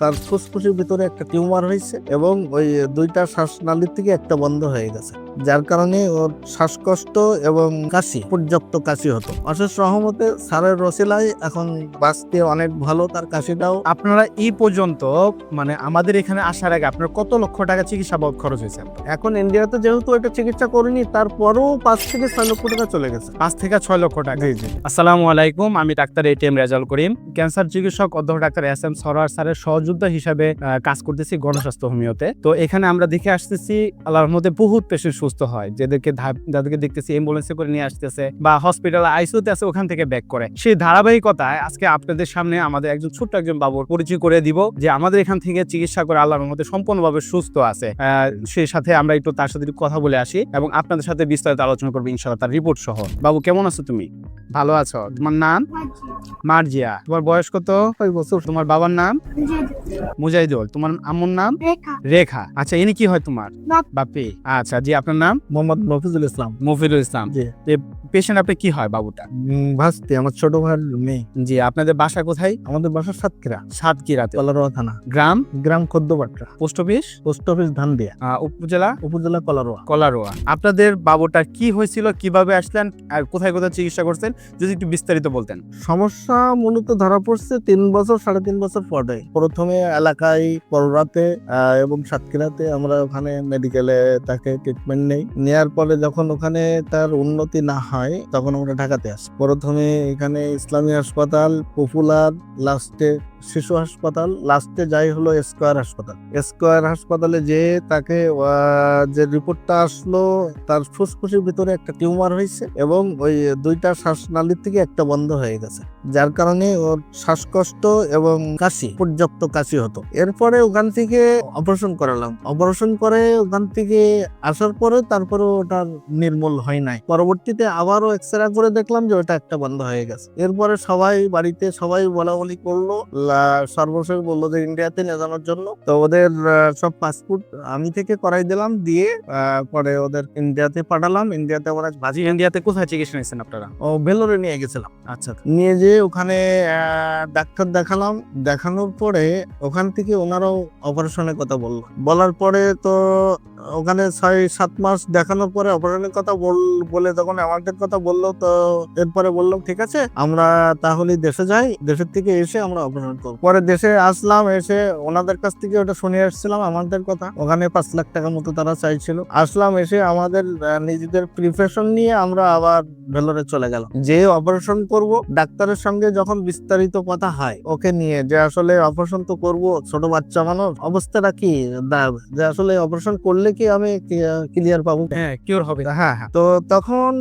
তার ফুসফুসের ভিতরে একটা টিউমার হয়েছে এবং ওই দুইটা শ্বাসনালীর থেকে একটা বন্ধ হয়ে গেছে, যার কারণে ওর শ্বাসকষ্ট এবং কাশি, পর্যাপ্ত কাশি হতো। অশেষ রহমতে স্যারের রসিলায় এখন বাঁচতে অনেক ভালো, তার কাশিটাও। আপনারা এই পর্যন্ত মানে আমাদের এখানে আসার আগে আপনার কত লক্ষ টাকা চিকিৎসা বাবদ খরচ হয়েছে? এখন ইন্ডিয়াতে যেহেতু এটা চিকিৎসা করিনি, তারপরেও 5 থেকে 6 লক্ষ টাকা চলে গেছে। 5 থেকে 6 লক্ষ টাকা। জি জি। আসসালামু আলাইকুম, আমি doctor ATM Rezaul Karim, cancer চিকিৎসক অধ্যক্ষ ডাক্তার এস এম সরোয়ার স্যারের সহযোদ্ধা হিসাবে কাজ করতেছি গণস্বাস্থ্য হোমিওতে। তো এখানে আমরা দেখে আসতেছি আল্লাহর মধ্যে বহুত পেশেন্ট সুস্থ হয়, যাদেরকে দেখতেছি অ্যাম্বুলেন্সে করে নিয়ে আসতেছে বা হসপিটালে আইসিইউতে আছে, ওখান থেকে ব্যাক করে। সেই ধারাবাহিকতায় আজকে আপনাদের সামনে আমাদের ছোট্ট একজন বাবুর পরিচয় করে দিব, যে আমাদের এখান থেকে চিকিৎসা করে আল্লাহর মধ্যে সম্পূর্ণভাবে সুস্থ আছে। সেই সাথে আমরা একটু তার সাথে একটু কথা বলে আসি এবং আপনাদের সাথে বিস্তারিত আলোচনা করবো ইনশাআল্লাহ তার রিপোর্ট সহ। বাবু, কেমন আছো তুমি? ভালো আছো? তোমার নাম? মার্জিয়া। তোমার বয়স কত? 5 বছর। তোমার বাবার নাম? মুজাহিদুল। তোমার আম্মুর নাম? রেখা। আচ্ছা, ইনি কি হয় তোমার? বাপি। আচ্ছা জি, আপনার নাম? মোহাম্মদ মফিজুল ইসলাম। মফিদুল ইসলাম। জি। পেশেন্ট আপনি কি হয় বাবুটা? ভাস্তি, আমার ছোট ভাইয়ের মেয়ে। জি। আপনাদের বাসা কোথায়? আমাদের বাসা সাতক্ষীরা, সাতক্ষীরাতে। কলারোয়া থানা। গ্রাম? গ্রাম Khaddapatta. Post office? Post office Dhandia. উপজেলা? উপজেলা কলারোয়া। কলারোয়া। আপনাদের বাবুটা কি হয়েছিল, কিভাবে আসলেন আর কোথায় কোথায় চিকিৎসা করছেন, যদি একটু বিস্তারিত বলতেন। সমস্যা মূলত ধরা পড়ছে 3 বছর 3.5 বছর পরে। প্রথমে এলাকায় পররাতে এবং সাতক্ষীরাতে আমরা ওখানে মেডিকেলে তাকে ট্রিটমেন্ট নেওয়ার পরে যখন ওখানে তার উন্নতি না হয়, তখন আমরা ঢাকাতে আসি। প্রথমে এখানে ইসলামী হাসপাতাল, পপুলার, লাস্টে শিশু হাসপাতাল, লাস্টে যাই হলো স্কয়ার হাসপাতাল। স্কয়ার হাসপাতালে যে তাকে যে রিপোর্টটা আসলো, তার ফুসফুসের ভিতরে একটা টিউমার হয়েছে এবং ওই দুইটা শ্বাসনালীর থেকে একটা বন্ধ হয়ে গেছে, যার কারণে ওর শ্বাসকষ্ট এবং কাশি, পর্যাপ্ত কাশি হতো। এরপরে ওখান থেকে অপারেশন করালাম। অপারেশন করে ওখান থেকে আসার পরে তারপরে ওটা নির্মূল হয় নাই। পরবর্তীতে আবারও এক্সরে করে দেখলাম যে ওটা একটা বন্ধ হয়ে গেছে। এরপরে সবাই বাড়িতে সবাই বলাবলি করলো, সর্বশেষ বললো যে ইন্ডিয়াতে নিয়ে যাওয়ার জন্য। তো ওদের সব পাসপোর্ট আমি থেকে করাই দিলাম, দিয়ে পরে ওদের ইন্ডিয়াতে পাঠালাম। ইন্ডিয়াতে আমরা বাজি। ইন্ডিয়াতে কোথায় চিকিৎসা নিয়েছেন আপনারা? ভেলোরে নিয়ে গেছিলাম। আচ্ছা। নিয়ে যেয়ে ওখানে ডাক্তার দেখালাম। দেখানোর পরে ওখান থেকে ওনারাও অপারেশনের কথা বলার পরে তো ওখানে 6-7 মাস দেখানোর পরে অপারেশনের কথা বলে যখন আমাদের কথা বললো, তো এরপরে বললাম ঠিক আছে, আমরা তাহলে দেশে যাই, দেশের থেকে এসে আমরা অপারেশন করবো। পরে দেশে আসলাম, এসে ওনাদের কাছ থেকে ওটা শুনে আসছিলাম আমাদের কথা। ওখানে 5 লাখ টাকার মতো তারা চাইছিল। আসলাম, এসে আমাদের নিজেদের প্রিপারেশন নিয়ে আমরা আবার ভেলোরে চলে গেলাম। যে অপারেশন করব, ডাক্তারের সঙ্গে যখন বিস্তারিত কথা হয় ওকে নিয়ে, যে আসলে অপারেশন তো করব, ছোট বাচ্চা মানুষ, অবস্থাটা কি, যে আসলে অপারেশন করলে কি আমি ক্লিয়ার পাবো? হ্যাঁ, কিওর হবে। হ্যাঁ। তো তখন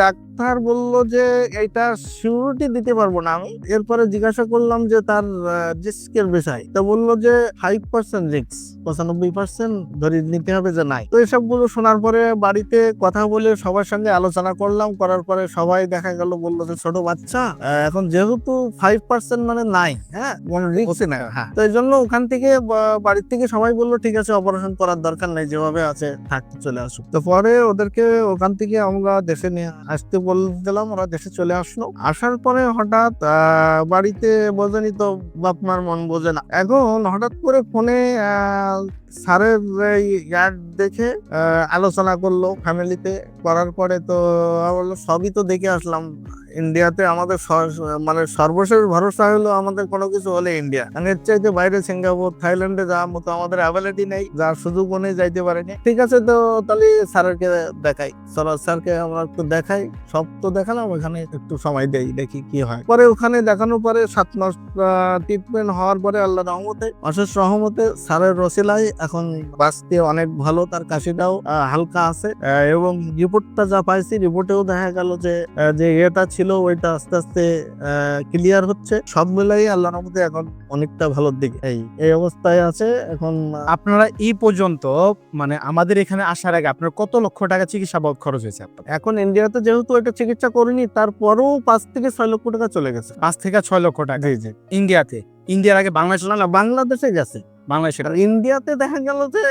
ডাক্তার বলল যে এটা সিউরিটি দিতে পারবো না আমি। এরপরে জিজ্ঞাসা করলাম যে তার রিস্কের বিষয়, তো বললো যে 5% রিস্ক, 95% ধরে নিতে হবে যে নাই। তো এসবগুলো শোনার পরে বাড়িতে কথা বলে সবার সঙ্গে আলোচনা করলাম। করার পরে সবাই দেখা গেল বললো যে ছোট বাচ্চা, এখন যেহেতু 5% মানে নাই, হ্যাঁ, রিস্ক না। হ্যাঁ, তো এই জন্য ওখান থেকে বাড়ির থেকে সবাই বললো ঠিক আছে, অপারেশন করার দরকার নেই, যেভাবে আছে থাকতে চলে আসুক। তো পরে ওদেরকে ওখান থেকে আমরা দেশে নিয়ে আসতে বলছিলাম, ওরা দেশে চলে আসলো। আসার পরে হঠাৎ বাড়িতে বোঝেনি তো, বাপ মার মন বোঝে না। এখন হঠাৎ করে ফোনে স্যারের ইয়ার দেখে আলোচনা করলো ফ্যামিলিতে। করার পরে তো বললো সবই তো দেখে আসলাম। ইন্ডিয়াতে আমাদের মানে সর্বশেষ ভরসা হলো আমাদের কোনো কিছু হলে ইন্ডিয়া। এর চাইতে বাইরে সিঙ্গাপুর, থাইল্যান্ডে যাওয়ার মতো আমাদের অ্যাবিলিটি নেই, যার সুযোগ নেই, যাইতে পারেনি। ঠিক আছে, তো তাহলে স্যারকে দেখাই। স্যারকে আমরা একটু দেখাই, সব তো দেখালাম, ওখানে একটু সময় দেই, দেখি কি হয়। পরে ওখানে দেখানোর পরে 7 মাস ট্রিটমেন্ট হওয়ার পরে আল্লাহ রহমতে, অশেষ রহমতে স্যারের রসিলায় এখন বাঁচতে অনেক ভালো, তার কাশিটাও হালকা আছে। এবং রিপোর্টটা যা পাইছি, রিপোর্টেও দেখা গেল যে এটা ছিল ওইটা আস্তে আস্তে ক্লিয়ার হচ্ছে। সব মিলাই আল্লাহর রহমতে এখন অনেকটা ভালোর দিকে এই অবস্থায় আছে এখন। আপনারা এই পর্যন্ত মানে আমাদের এখানে আসার আগে আপনার কত লক্ষ টাকা চিকিৎসা বাবদ খরচ হয়েছে আপনার? এখন ইন্ডিয়াতে যেহেতু এটা চিকিৎসা করিনি, তারপরেও 5 থেকে 6 লক্ষ টাকা চলে গেছে। 5 থেকে 6 লক্ষ টাকা। জি জি। ইন্ডিয়াতে ইন্ডিয়ার আগে বাংলাদেশ না না বাংলাদেশে গেছে। বাংলাদেশে আর ইন্ডিয়াতে দেখা গেল যে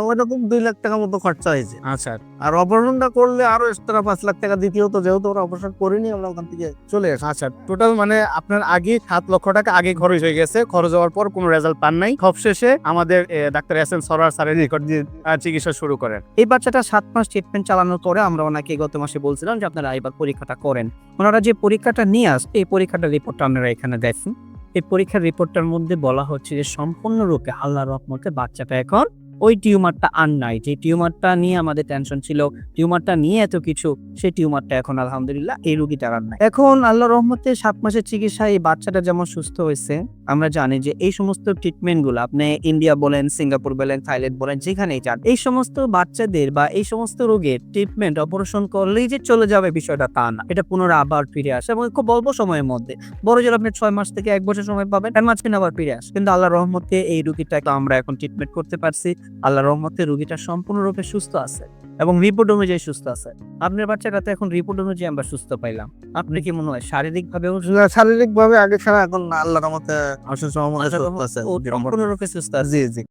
ওইরকম 2 লাখ টাকা মতো খরচা হয়েছে। আচ্ছা আর অপারেশনটা করলে আরো এক্সট্রা 5 লাখ টাকা দিতে হতো, যেহেতু ওরা অপারেশন করেনি, আমরা ওখান থেকে চলে আসি। আচ্ছা টোটাল মানে আপনার আগে 7 লক্ষ টাকা আগে খরচ হয়ে গেছে, খরচ হওয়ার পর কোনো রেজাল্ট পান নাই, সবশেষে আমাদের ডাক্তার এস এম সরোয়ার স্যারের রেকর্ড দিয়ে চিকিৎসা শুরু করেন। এই বাচ্চাটা 7 মাস ট্রিটমেন্ট চালানোর পরে আমরা ওনাকে গত মাসে বলছিলাম যে আপনারা এবার পরীক্ষাটা করেন। ওনারা যে পরীক্ষাটা নিয়ে আসছে, এই পরীক্ষাটার রিপোর্টটা আপনারা এখানে দেখুন। এই পরীক্ষার রিপোর্টটার মধ্যে বলা হচ্ছে যে সম্পূর্ণরূপে আল্লাহর রহমতে বাচ্চাটা এখন ওই টিউমারটা আর নাই। যে টিউমারটা নিয়ে আমাদের টেনশন ছিল, টিউমারটা নিয়ে এত কিছু, সেই টিউমারটা এখন আলহামদুলিল্লাহ এই রোগীটার আর নাই। এখন আল্লাহর রহমতে 7 মাসের চিকিৎসায় এই বাচ্চাটা যেমন সুস্থ হয়েছে, আমরা জানি যে এই সমস্ত ট্রিটমেন্টগুলো আপনি ইন্ডিয়া বলেন, সিঙ্গাপুর বলেন, থাইল্যান্ড বলেন, যেখানেই যান, এই সমস্ত বাচ্চাদের বা এই সমস্ত রোগের ট্রিটমেন্ট অপারেশন করলেই যে চলে যাবে বিষয়টা তা না। এটা পুনরায় আবার ফিরে আসে এবং খুব অল্প সময়ের মধ্যে। বড় জোর আপনি 6 মাস থেকে 1 বছর সময় পাবেন, এর মাঝখানে আবার ফিরে আসে। কিন্তু আল্লাহর রহমতে এই রোগীটাকে আমরা এখন ট্রিটমেন্ট করতে পারছি। আল্লাহর রহমতে রোগীটা সম্পূর্ণরূপে সুস্থ আছে এবং রিপোর্ট অনুযায়ী সুস্থ আছে। আপনার বাচ্চাটাতে এখন রিপোর্ট অনুযায়ী আমরা সুস্থ পাইলাম। আপনি কি মনে হয় শারীরিকভাবেও শারীরিক ভাবে আগে ছাড়া এখন আল্লাহর রহমতে অসুস্থ সম্পূর্ণরূপে সুস্থ আছে? জি জি।